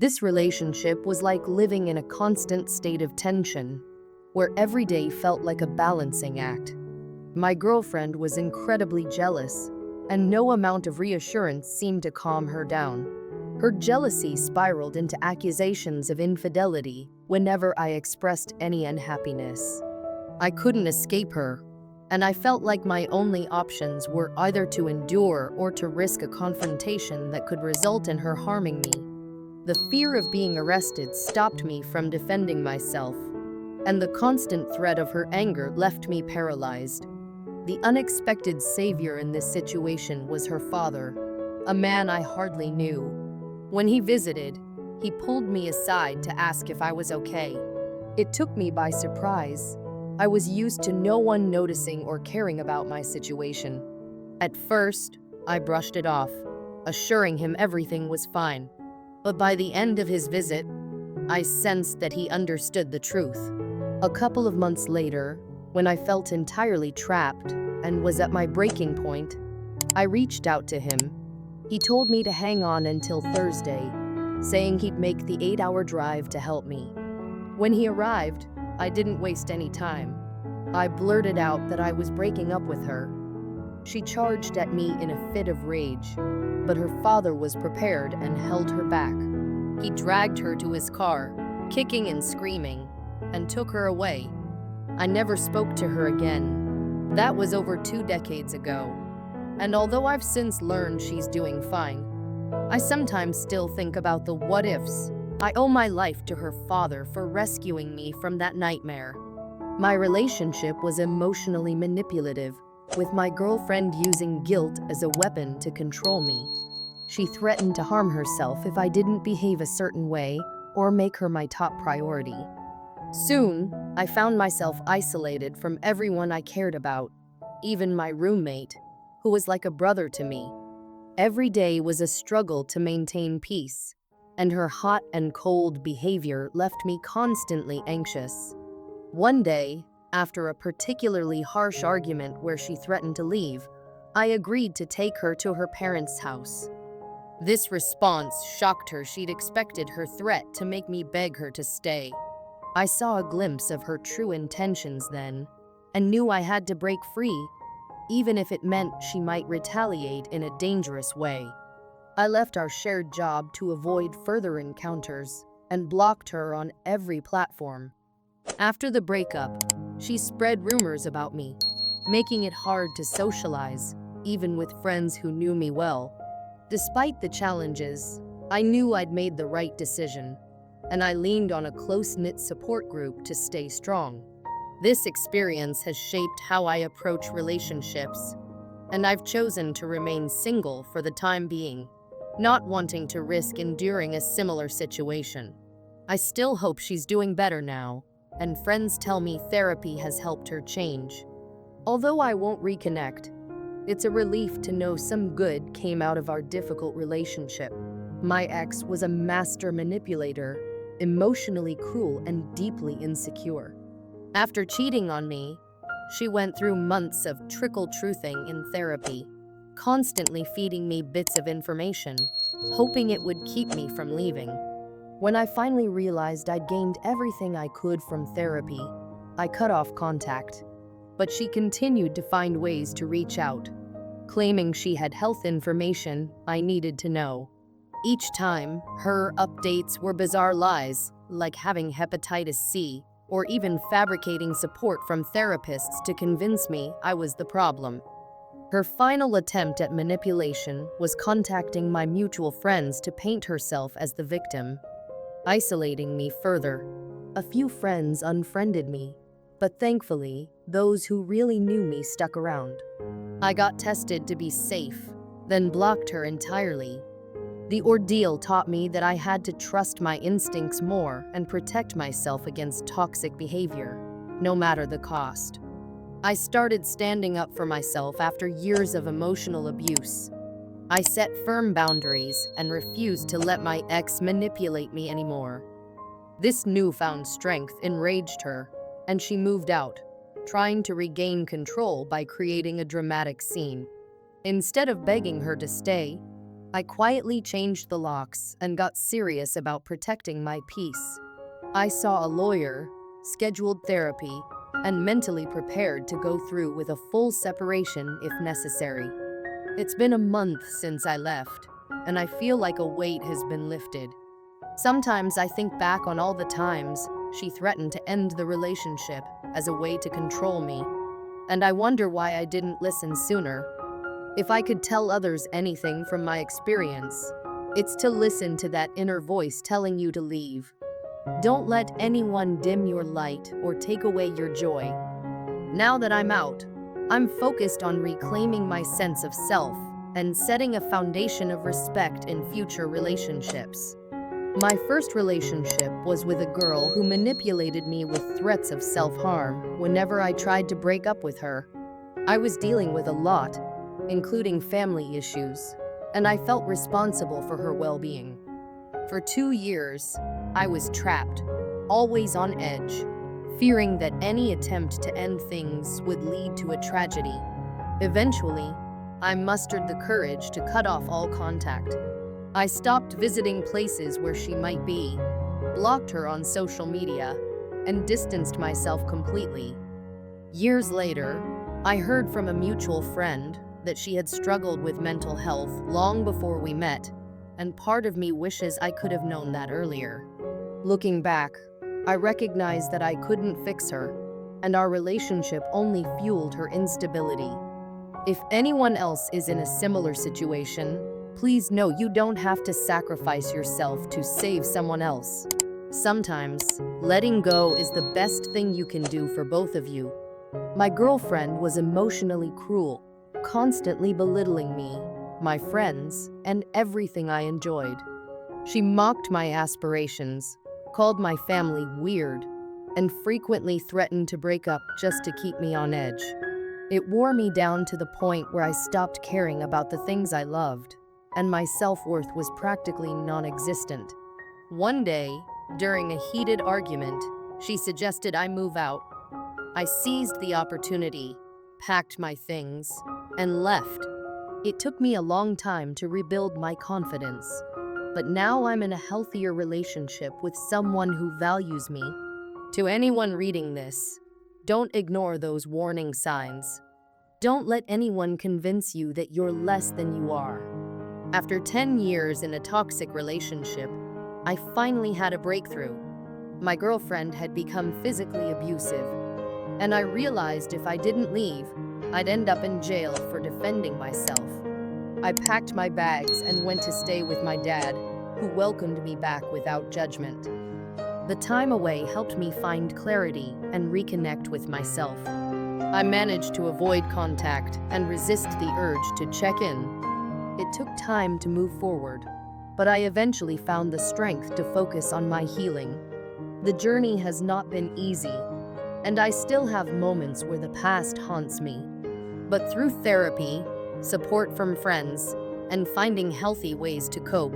This relationship was like living in a constant state of tension, where every day felt like a balancing act. My girlfriend was incredibly jealous, and no amount of reassurance seemed to calm her down. Her jealousy spiraled into accusations of infidelity whenever I expressed any unhappiness. I couldn't escape her, and I felt like my only options were either to endure or to risk a confrontation that could result in her harming me. The fear of being arrested stopped me from defending myself, and the constant threat of her anger left me paralyzed. The unexpected savior in this situation was her father, a man I hardly knew. When he visited, he pulled me aside to ask if I was okay. It took me by surprise. I was used to no one noticing or caring about my situation. At first, I brushed it off, assuring him everything was fine. But by the end of his visit, I sensed that he understood the truth. A couple of months later, when I felt entirely trapped and was at my breaking point, I reached out to him. He told me to hang on until Thursday, saying he'd make the 8-hour drive to help me. When he arrived, I didn't waste any time. I blurted out that I was breaking up with her. She charged at me in a fit of rage, but her father was prepared and held her back. He dragged her to his car, kicking and screaming, and took her away. I never spoke to her again. That was over 2 decades ago. And although I've since learned she's doing fine, I sometimes still think about the what ifs. I owe my life to her father for rescuing me from that nightmare. My relationship was emotionally manipulative, with my girlfriend using guilt as a weapon to control me. She threatened to harm herself if I didn't behave a certain way or make her my top priority. Soon, I found myself isolated from everyone I cared about, even my roommate, who was like a brother to me. Every day was a struggle to maintain peace, and her hot and cold behavior left me constantly anxious. One day, after a particularly harsh argument where she threatened to leave, I agreed to take her to her parents' house. This response shocked her. She'd expected her threat to make me beg her to stay. I saw a glimpse of her true intentions then, and knew I had to break free, even if it meant she might retaliate in a dangerous way. I left our shared job to avoid further encounters and blocked her on every platform. After the breakup, she spread rumors about me, making it hard to socialize, even with friends who knew me well. Despite the challenges, I knew I'd made the right decision, and I leaned on a close-knit support group to stay strong. This experience has shaped how I approach relationships, and I've chosen to remain single for the time being, not wanting to risk enduring a similar situation. I still hope she's doing better now, and friends tell me therapy has helped her change. Although I won't reconnect, it's a relief to know some good came out of our difficult relationship. My ex was a master manipulator, emotionally cruel and deeply insecure. After cheating on me, she went through months of trickle-truthing in therapy, constantly feeding me bits of information, hoping it would keep me from leaving. When I finally realized I'd gained everything I could from therapy, I cut off contact. But she continued to find ways to reach out, claiming she had health information I needed to know. Each time, her updates were bizarre lies, like having hepatitis C, or even fabricating support from therapists to convince me I was the problem. Her final attempt at manipulation was contacting my mutual friends to paint herself as the victim, isolating me further. A few friends unfriended me, but thankfully, those who really knew me stuck around. I got tested to be safe, then blocked her entirely. The ordeal taught me that I had to trust my instincts more and protect myself against toxic behavior, no matter the cost. I started standing up for myself after years of emotional abuse. I set firm boundaries and refused to let my ex manipulate me anymore. This newfound strength enraged her, and she moved out, trying to regain control by creating a dramatic scene. Instead of begging her to stay, I quietly changed the locks and got serious about protecting my peace. I saw a lawyer, scheduled therapy, and mentally prepared to go through with a full separation if necessary. It's been a month since I left, and I feel like a weight has been lifted. Sometimes I think back on all the times she threatened to end the relationship as a way to control me, and I wonder why I didn't listen sooner. If I could tell others anything from my experience, it's to listen to that inner voice telling you to leave. Don't let anyone dim your light or take away your joy. Now that I'm out, I'm focused on reclaiming my sense of self and setting a foundation of respect in future relationships. My first relationship was with a girl who manipulated me with threats of self-harm whenever I tried to break up with her. I was dealing with a lot, including family issues, and I felt responsible for her well-being. For 2 years, I was trapped, always on edge, fearing that any attempt to end things would lead to a tragedy. Eventually, I mustered the courage to cut off all contact. I stopped visiting places where she might be, blocked her on social media, and distanced myself completely. Years later, I heard from a mutual friend that she had struggled with mental health long before we met, and part of me wishes I could have known that earlier. Looking back, I recognize that I couldn't fix her, and our relationship only fueled her instability. If anyone else is in a similar situation, please know you don't have to sacrifice yourself to save someone else. Sometimes, letting go is the best thing you can do for both of you. My girlfriend was emotionally cruel, constantly belittling me, my friends, and everything I enjoyed. She mocked my aspirations, called my family weird, and frequently threatened to break up just to keep me on edge. It wore me down to the point where I stopped caring about the things I loved, and my self-worth was practically non-existent. One day, during a heated argument, she suggested I move out. I seized the opportunity, packed my things, and left. It took me a long time to rebuild my confidence, but now I'm in a healthier relationship with someone who values me. To anyone reading this, don't ignore those warning signs. Don't let anyone convince you that you're less than you are. After 10 years in a toxic relationship, I finally had a breakthrough. My girlfriend had become physically abusive, and I realized if I didn't leave, I'd end up in jail for defending myself. I packed my bags and went to stay with my dad, who welcomed me back without judgment. The time away helped me find clarity and reconnect with myself. I managed to avoid contact and resist the urge to check in. It took time to move forward, but I eventually found the strength to focus on my healing. The journey has not been easy, and I still have moments where the past haunts me. But through therapy, support from friends, and finding healthy ways to cope,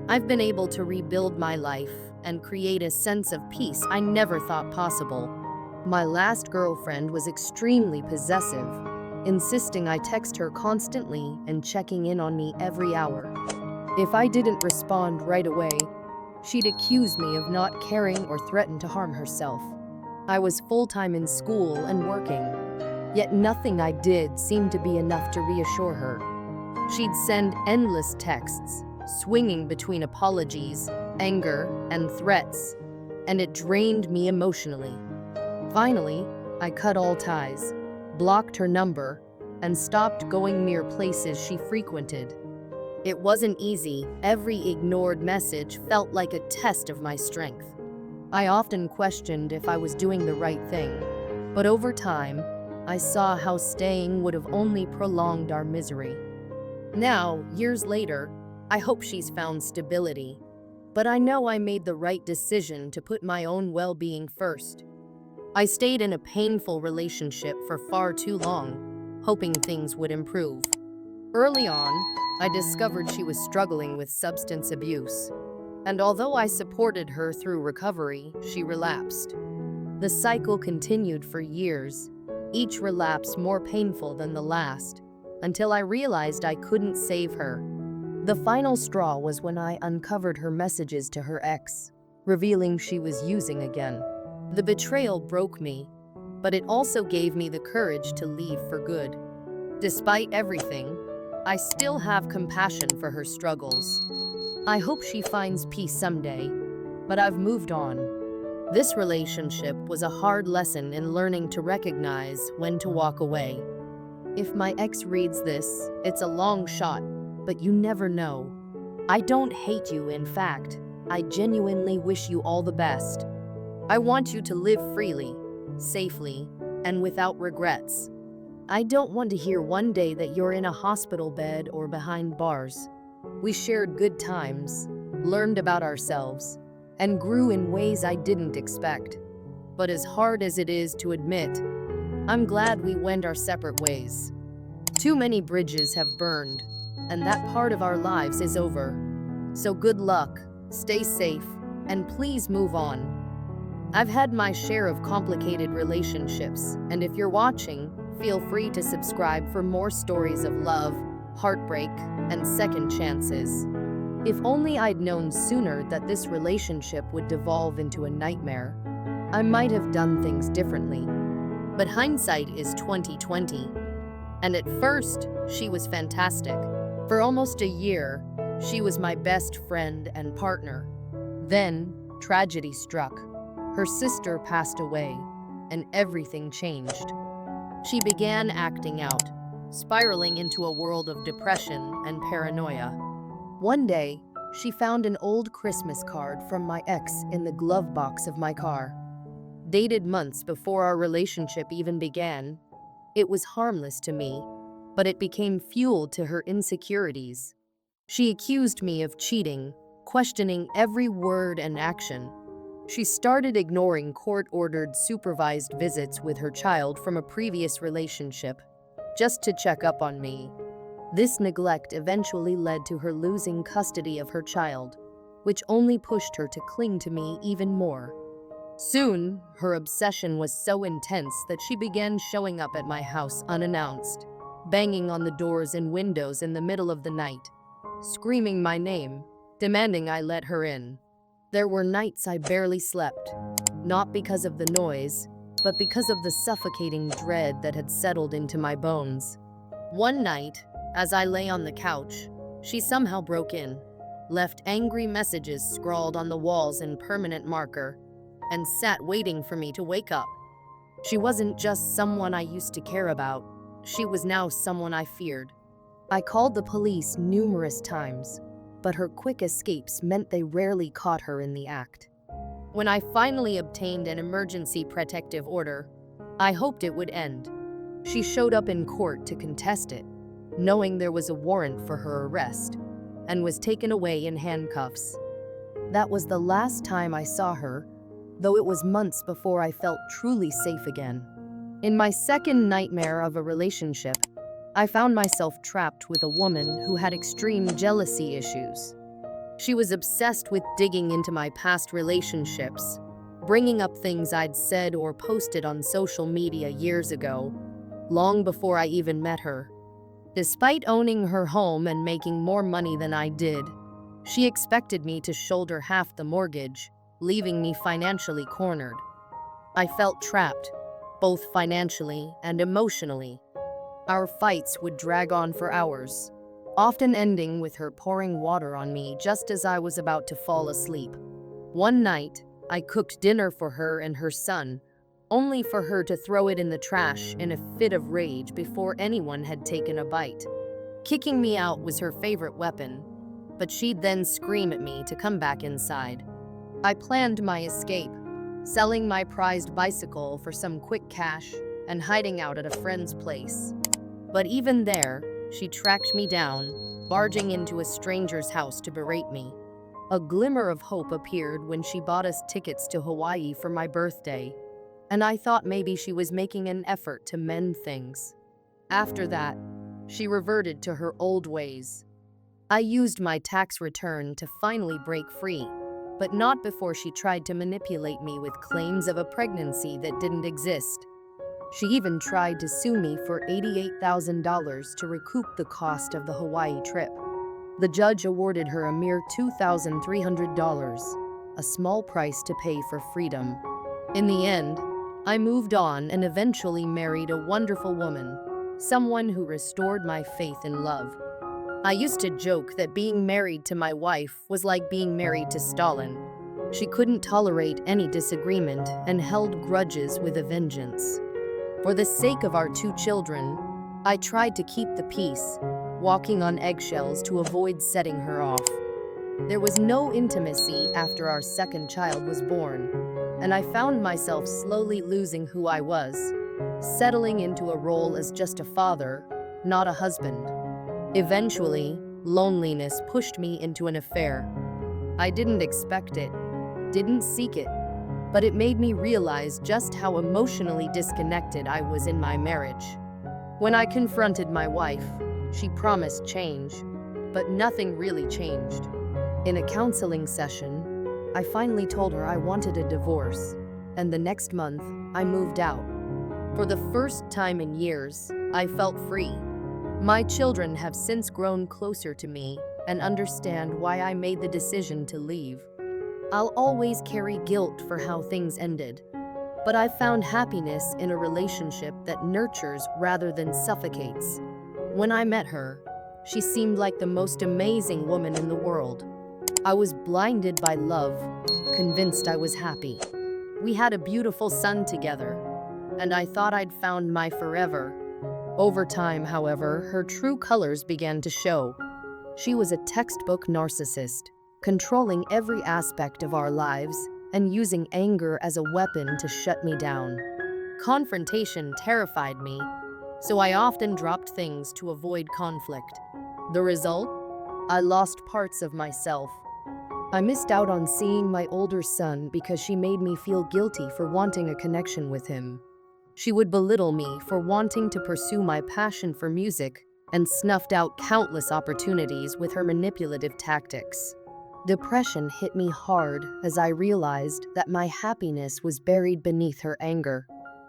I've been able to rebuild my life and create a sense of peace I never thought possible. My last girlfriend was extremely possessive, insisting I text her constantly and checking in on me every hour. If I didn't respond right away, she'd accuse me of not caring or threaten to harm herself. I was full-time in school and working, yet nothing I did seemed to be enough to reassure her. She'd send endless texts, swinging between apologies, anger, and threats, and it drained me emotionally. Finally, I cut all ties, blocked her number, and stopped going near places she frequented. It wasn't easy. Every ignored message felt like a test of my strength. I often questioned if I was doing the right thing, but over time, I saw how staying would have only prolonged our misery. Now, years later, I hope she's found stability, but I know I made the right decision to put my own well-being first. I stayed in a painful relationship for far too long, hoping things would improve. Early on, I discovered she was struggling with substance abuse, and although I supported her through recovery, she relapsed. The cycle continued for years, each relapse more painful than the last, until I realized I couldn't save her. The final straw was when I uncovered her messages to her ex, revealing she was using again. The betrayal broke me, but it also gave me the courage to leave for good. Despite everything, I still have compassion for her struggles. I hope she finds peace someday, but I've moved on. This relationship was a hard lesson in learning to recognize when to walk away. If my ex reads this, it's a long shot, but you never know. I don't hate you, in fact. I genuinely wish you all the best. I want you to live freely, safely, and without regrets. I don't want to hear one day that you're in a hospital bed or behind bars. We shared good times, learned about ourselves, and grew in ways I didn't expect. But as hard as it is to admit, I'm glad we went our separate ways. Too many bridges have burned, and that part of our lives is over. So good luck, stay safe, and please move on. I've had my share of complicated relationships, and if you're watching, feel free to subscribe for more stories of love, heartbreak, and second chances. If only I'd known sooner that this relationship would devolve into a nightmare, I might have done things differently. But hindsight is 2020. And at first, she was fantastic. For almost a year, she was my best friend and partner. Then, tragedy struck. Her sister passed away, and everything changed. She began acting out, spiraling into a world of depression and paranoia. One day, she found an old Christmas card from my ex in the glove box of my car. Dated months before our relationship even began, it was harmless to me, but it became fuel to her insecurities. She accused me of cheating, questioning every word and action. She started ignoring court-ordered supervised visits with her child from a previous relationship, just to check up on me. This neglect eventually led to her losing custody of her child, which only pushed her to cling to me even more. Soon, her obsession was so intense that she began showing up at my house unannounced, banging on the doors and windows in the middle of the night, screaming my name, demanding I let her in. There were nights I barely slept, not because of the noise, but because of the suffocating dread that had settled into my bones. One night, as I lay on the couch, she somehow broke in, left angry messages scrawled on the walls in permanent marker, and sat waiting for me to wake up. She wasn't just someone I used to care about, she was now someone I feared. I called the police numerous times, but her quick escapes meant they rarely caught her in the act. When I finally obtained an emergency protective order, I hoped it would end. She showed up in court to contest it, knowing there was a warrant for her arrest, and was taken away in handcuffs. That was the last time I saw her, though it was months before I felt truly safe again. In my second nightmare of a relationship, I found myself trapped with a woman who had extreme jealousy issues. She was obsessed with digging into my past relationships, bringing up things I'd said or posted on social media years ago, long before I even met her. Despite owning her home and making more money than I did, she expected me to shoulder half the mortgage, leaving me financially cornered. I felt trapped, both financially and emotionally. Our fights would drag on for hours, often ending with her pouring water on me just as I was about to fall asleep. One night, I cooked dinner for her and her son, only for her to throw it in the trash in a fit of rage before anyone had taken a bite. Kicking me out was her favorite weapon, but she'd then scream at me to come back inside. I planned my escape, selling my prized bicycle for some quick cash and hiding out at a friend's place. But even there, she tracked me down, barging into a stranger's house to berate me. A glimmer of hope appeared when she bought us tickets to Hawaii for my birthday, and I thought maybe she was making an effort to mend things. After that, she reverted to her old ways. I used my tax return to finally break free, but not before she tried to manipulate me with claims of a pregnancy that didn't exist. She even tried to sue me for $88,000 to recoup the cost of the Hawaii trip. The judge awarded her a mere $2,300, a small price to pay for freedom. In the end, I moved on and eventually married a wonderful woman, someone who restored my faith in love. I used to joke that being married to my wife was like being married to Stalin. She couldn't tolerate any disagreement and held grudges with a vengeance. For the sake of our two children, I tried to keep the peace, walking on eggshells to avoid setting her off. There was no intimacy after our second child was born, and I found myself slowly losing who I was, settling into a role as just a father, not a husband. Eventually, loneliness pushed me into an affair. I didn't expect it, didn't seek it, but it made me realize just how emotionally disconnected I was in my marriage. When I confronted my wife, she promised change, but nothing really changed. In a counseling session, I finally told her I wanted a divorce, and the next month, I moved out. For the first time in years, I felt free. My children have since grown closer to me and understand why I made the decision to leave. I'll always carry guilt for how things ended, but I've found happiness in a relationship that nurtures rather than suffocates. When I met her, she seemed like the most amazing woman in the world. I was blinded by love, convinced I was happy. We had a beautiful son together, and I thought I'd found my forever. Over time, however, her true colors began to show. She was a textbook narcissist, controlling every aspect of our lives and using anger as a weapon to shut me down. Confrontation terrified me, so I often dropped things to avoid conflict. The result? I lost parts of myself. I missed out on seeing my older son because she made me feel guilty for wanting a connection with him. She would belittle me for wanting to pursue my passion for music and snuffed out countless opportunities with her manipulative tactics. Depression hit me hard as I realized that my happiness was buried beneath her anger.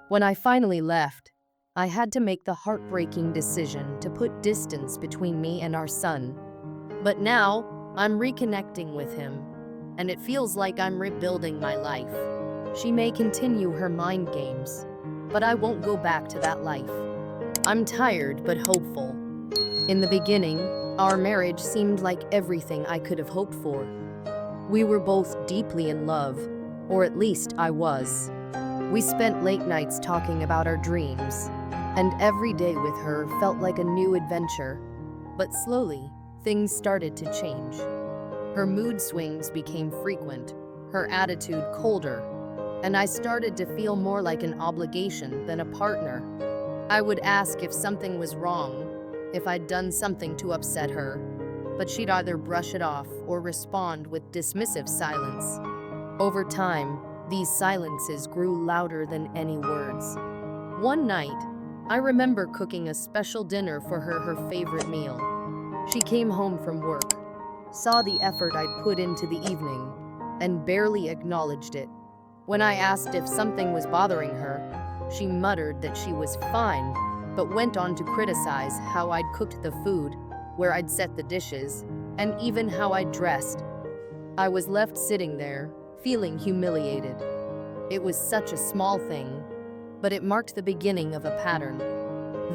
When I finally left, I had to make the heartbreaking decision to put distance between me and our son. But now, I'm reconnecting with him, and it feels like I'm rebuilding my life. She may continue her mind games, but I won't go back to that life. I'm tired but hopeful. In the beginning, our marriage seemed like everything I could have hoped for. We were both deeply in love, or at least I was. We spent late nights talking about our dreams, and every day with her felt like a new adventure. But slowly, things started to change. Her mood swings became frequent, her attitude colder, and I started to feel more like an obligation than a partner. I would ask if something was wrong, if I'd done something to upset her, but she'd either brush it off or respond with dismissive silence. Over time, these silences grew louder than any words. One night, I remember cooking a special dinner for her favorite meal. She came home from work, saw the effort I'd put into the evening, and barely acknowledged it. When I asked if something was bothering her, she muttered that she was fine, but went on to criticize how I'd cooked the food, where I'd set the dishes, and even how I'd dressed. I was left sitting there, feeling humiliated. It was such a small thing, but it marked the beginning of a pattern.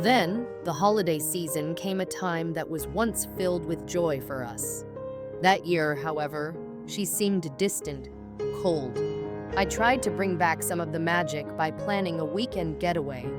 Then, the holiday season came, a time that was once filled with joy for us. That year, however, she seemed distant, cold. I tried to bring back some of the magic by planning a weekend getaway,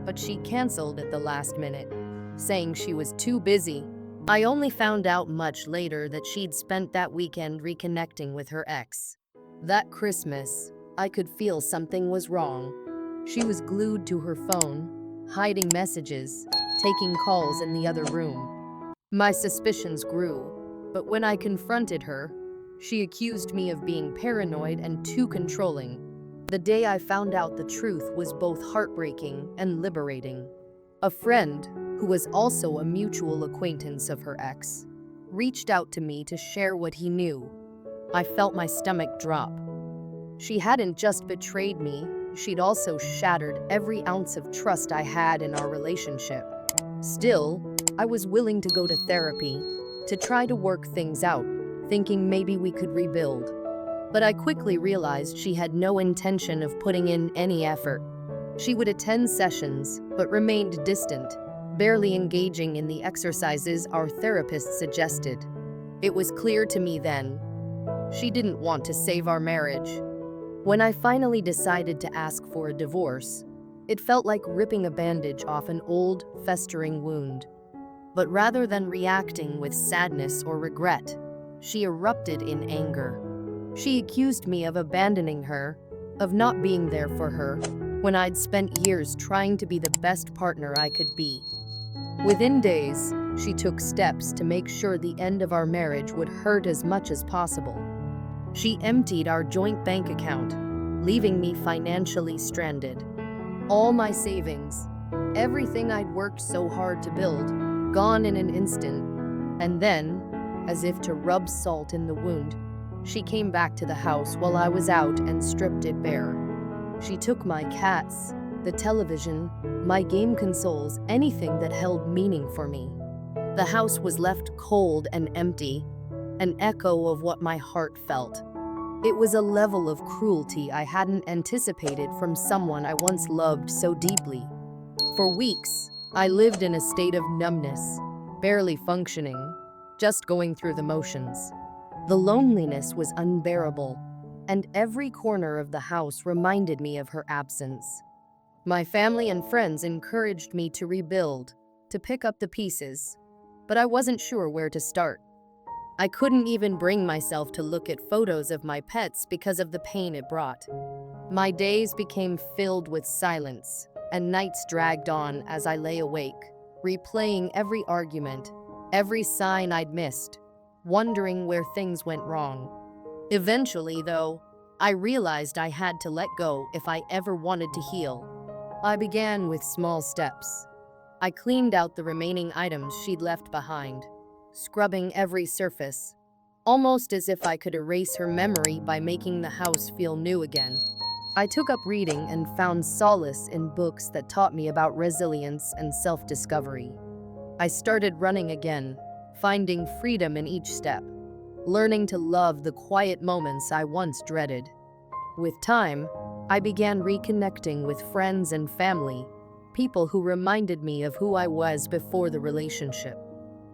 but she canceled at the last minute, saying she was too busy. I only found out much later that she'd spent that weekend reconnecting with her ex. That Christmas, I could feel something was wrong. She was glued to her phone, hiding messages, taking calls in the other room. My suspicions grew, but when I confronted her, she accused me of being paranoid and too controlling. The day I found out the truth was both heartbreaking and liberating. A friend, who was also a mutual acquaintance of her ex, reached out to me to share what he knew. I felt my stomach drop. She hadn't just betrayed me, she'd also shattered every ounce of trust I had in our relationship. Still, I was willing to go to therapy, to try to work things out, thinking maybe we could rebuild. But I quickly realized she had no intention of putting in any effort. She would attend sessions, but remained distant, barely engaging in the exercises our therapist suggested. It was clear to me then, she didn't want to save our marriage. When I finally decided to ask for a divorce, it felt like ripping a bandage off an old, festering wound. But rather than reacting with sadness or regret, she erupted in anger. She accused me of abandoning her, of not being there for her, when I'd spent years trying to be the best partner I could be. Within days, she took steps to make sure the end of our marriage would hurt as much as possible. She emptied our joint bank account, leaving me financially stranded. All my savings, everything I'd worked so hard to build, gone in an instant. And then, as if to rub salt in the wound, she came back to the house while I was out and stripped it bare. She took my cats, the television, my game consoles, anything that held meaning for me. The house was left cold and empty, an echo of what my heart felt. It was a level of cruelty I hadn't anticipated from someone I once loved so deeply. For weeks, I lived in a state of numbness, barely functioning, just going through the motions. The loneliness was unbearable, and every corner of the house reminded me of her absence. My family and friends encouraged me to rebuild, to pick up the pieces, but I wasn't sure where to start. I couldn't even bring myself to look at photos of my pets because of the pain it brought. My days became filled with silence, and nights dragged on as I lay awake, replaying every argument, every sign I'd missed, wondering where things went wrong. Eventually, though, I realized I had to let go if I ever wanted to heal. I began with small steps. I cleaned out the remaining items she'd left behind, scrubbing every surface, almost as if I could erase her memory by making the house feel new again. I took up reading and found solace in books that taught me about resilience and self-discovery. I started running again, finding freedom in each step, learning to love the quiet moments I once dreaded. With time, I began reconnecting with friends and family, people who reminded me of who I was before the relationship.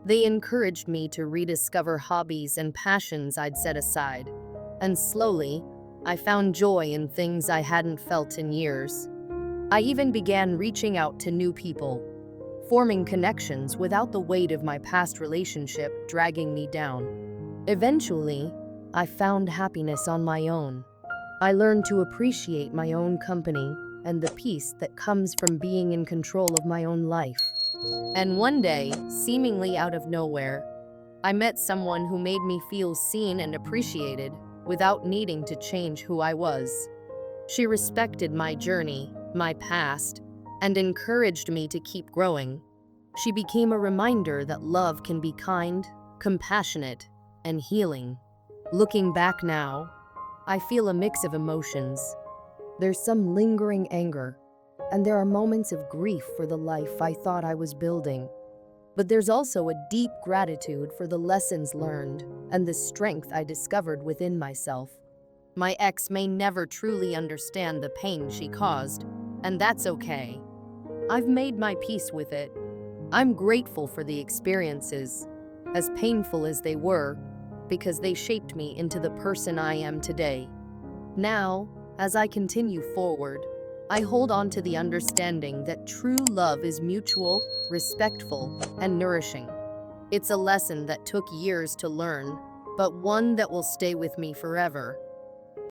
They encouraged me to rediscover hobbies and passions I'd set aside, and slowly, I found joy in things I hadn't felt in years. I even began reaching out to new people, forming connections without the weight of my past relationship dragging me down. Eventually, I found happiness on my own. I learned to appreciate my own company and the peace that comes from being in control of my own life. And one day, seemingly out of nowhere, I met someone who made me feel seen and appreciated without needing to change who I was. She respected my journey, my past, and encouraged me to keep growing. She became a reminder that love can be kind, compassionate, and healing. Looking back now, I feel a mix of emotions. There's some lingering anger, and there are moments of grief for the life I thought I was building. But there's also a deep gratitude for the lessons learned and the strength I discovered within myself. My ex may never truly understand the pain she caused, and that's okay. I've made my peace with it. I'm grateful for the experiences, as painful as they were, because they shaped me into the person I am today. Now, as I continue forward, I hold on to the understanding that true love is mutual, respectful, and nourishing. It's a lesson that took years to learn, but one that will stay with me forever.